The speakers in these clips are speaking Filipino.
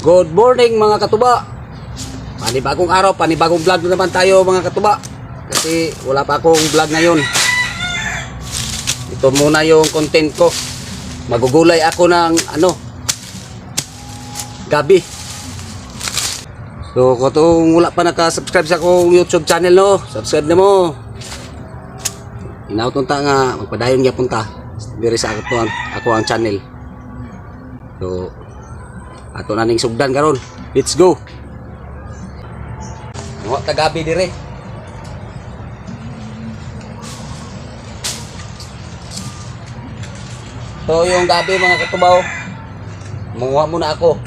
Good morning mga katuba. Panibagong araw, panibagong vlog na naman tayo mga katuba. Kasi wala pa akong vlog ngayon. Ito muna yung content ko. Magugulay ako ng gabi. So kung wala pa naka-subscribe sa akong YouTube channel, no, subscribe na mo. Inaut nunta nga magpadayon gyapon ta diri sa ako ang channel. So ato na ning sugdan karon. Let's go. Wa ta gabi dire. So yung gabi mga katubaw, manguha muna ako.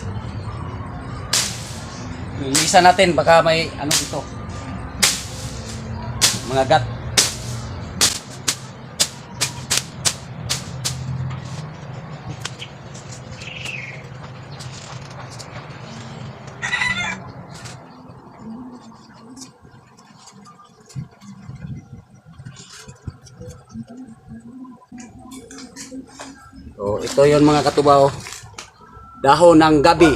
Ilisa natin baka may dito. Mga gat. So ito yon mga katubaw. Dahon ng gabi.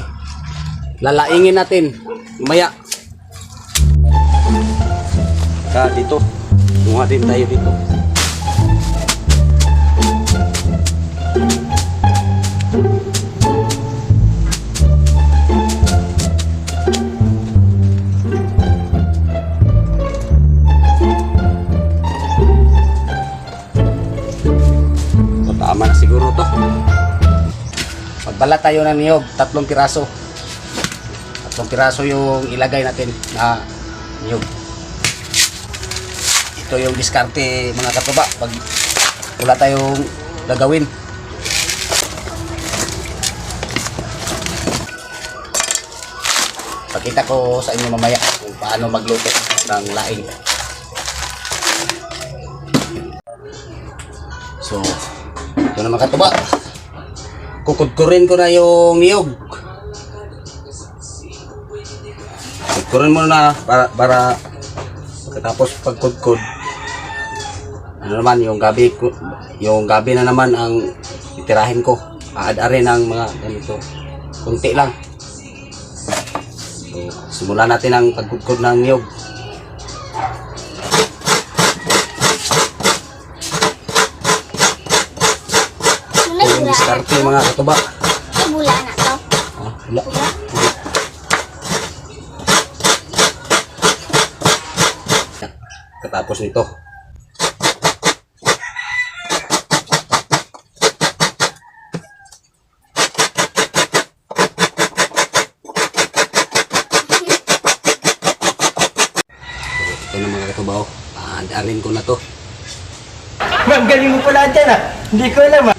Lalaingin natin mamaya. Dito. Bunga din tayo dito. So, tama na siguro to. Pagbalat tayo ng niyog, 3 piraso. 3 piraso yung ilagay natin na niyog. Ito yung diskarte mga katuba pag wala tayong gagawin. Pakita ko sa inyo mamaya kung paano magluto ng laing. So ito na mga katuba, kukudkurin ko na yung niyog. Kudkurin mo na para tapos pagkudkud naman yung gabi na naman ang itirahin ko. Aad-arin ng mga ganito kunti lang. So, simulan natin ang pagkudkud ng niyog. Yung diskarte mga katuba. Bula na to. Bula. Katapos nito, ito na mga katubaw, arin ko na to. Ma'am, galing mo pala dyan ah. Hindi ko alam ah.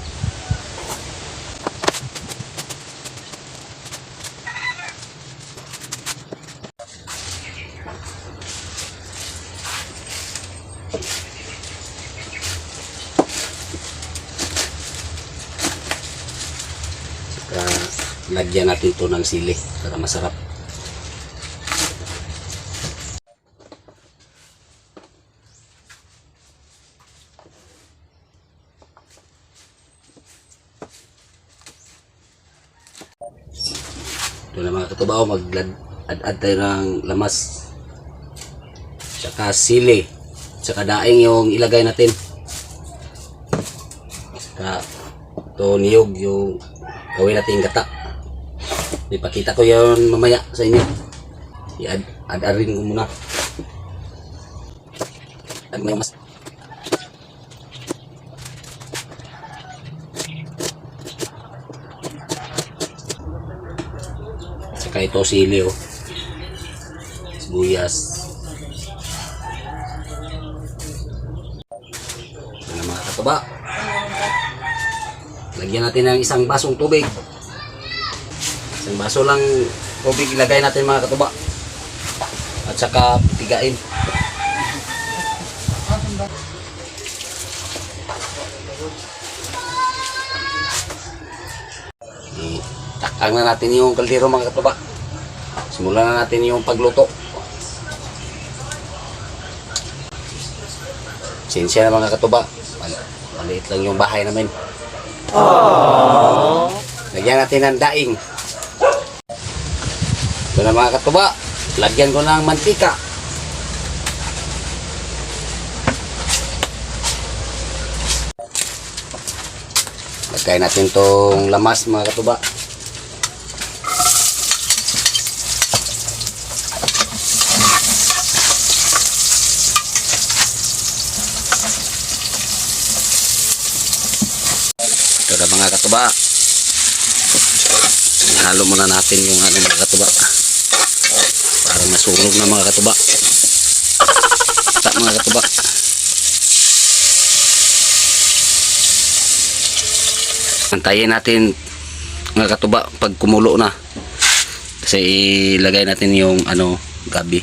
Lagyan natin ito ng sili para masarap. Ito na mga katubaw, mag-add tayo ng lamas tsaka sili tsaka daing yung ilagay natin. Tsaka ito niyog yung gawin natin gata. Ipakita ko yun mamaya sa inyo. I-add-arin ko muna. Add mo yung mas. Saka ito sili oh. Sibuyas. Ito na mga katuba. Lagyan natin ng isang basong tubig. Isang baso lang tubig ilagay natin mga katuba. At saka tigain. Takang na natin yung kaldero mga katuba. Simulan na natin yung pagluto. Sinsya na mga katuba. Maliit lang yung bahay namin. Aww. Lagyan natin ng daing. Ito na mga katuba, lagyan ko ng mantika. Lagay natin tong lamas mga katuba. Ito na mga katuba. Halo muna natin yung ano mga katuba. Parang nasunog na mga katuba. Mga katuba. Antayin natin mga katuba pag kumulo na. Kasi ilagay natin yung ano, gabi.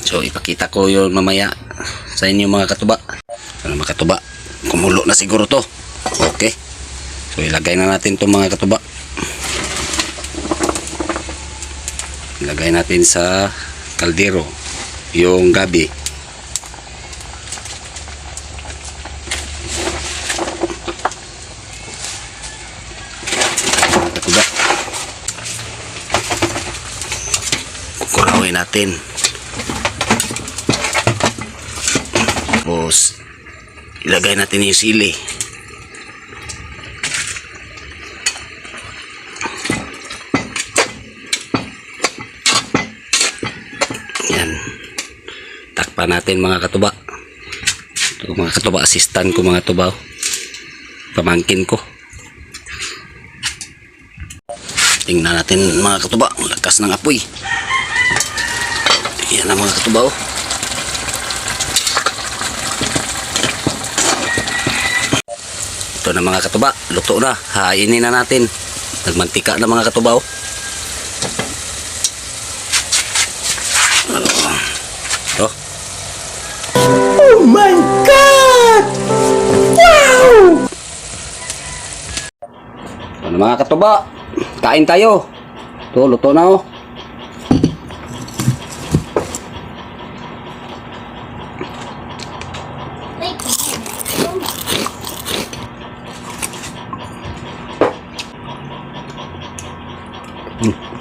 So ipakita ko yun mamaya sa inyo mga katuba. Ano mga katuba, kumulo na siguro to. Okay. So ilagay na natin itong mga katuba. Ilagay natin sa kaldero yung gabi. Mga katuba. Kukulawin natin. Tapos ilagay natin yung sili. Takpan natin mga katuba. Ito mga katuba, assistant ko mga tubaw. Pamangkin ko. Tingnan natin mga katuba, ang lakas ng apoy. Yan ang mga katubaw. Ito na mga katuba, luto na. Hainin na natin. Nagmantika na mga katubaw. Oh. Oh my God! Wow! Ano mga katuba, kain tayo. Ito, luto na oh.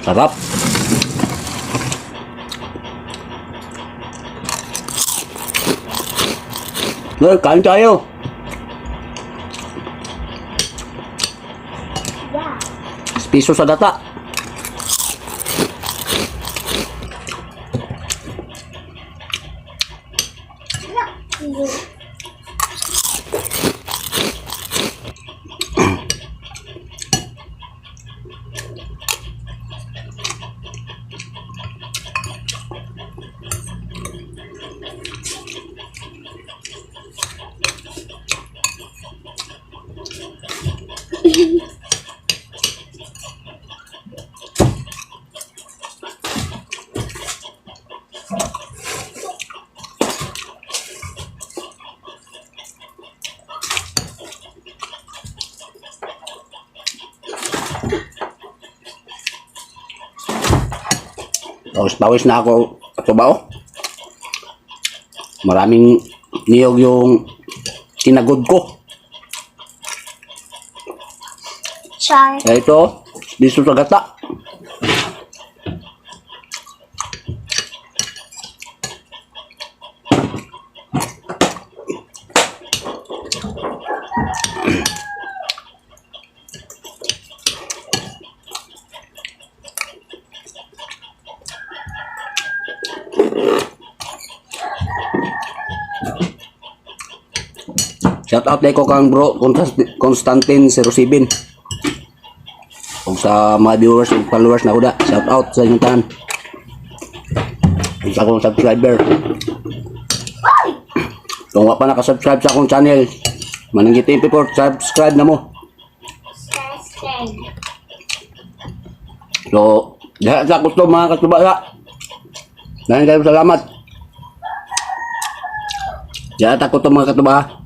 Sarap. Kain tayo. Piso sa data. Pawis na ako katubaw. Maraming niyog yung tinagod ko. Char. Kaya ito, piso sa gata. Shout out ko kang bro Constantine 07. Kung sa mga viewers and followers na kuda, shout out sa inyong tanan. Sa akong subscriber. Kung wala pa nakasubscribe sa akong channel, mananggit import, subscribe na mo. So, dahil sa gusto mga kasubaya, dahil kayo salamat. Dahil sa gusto mga kasubaya,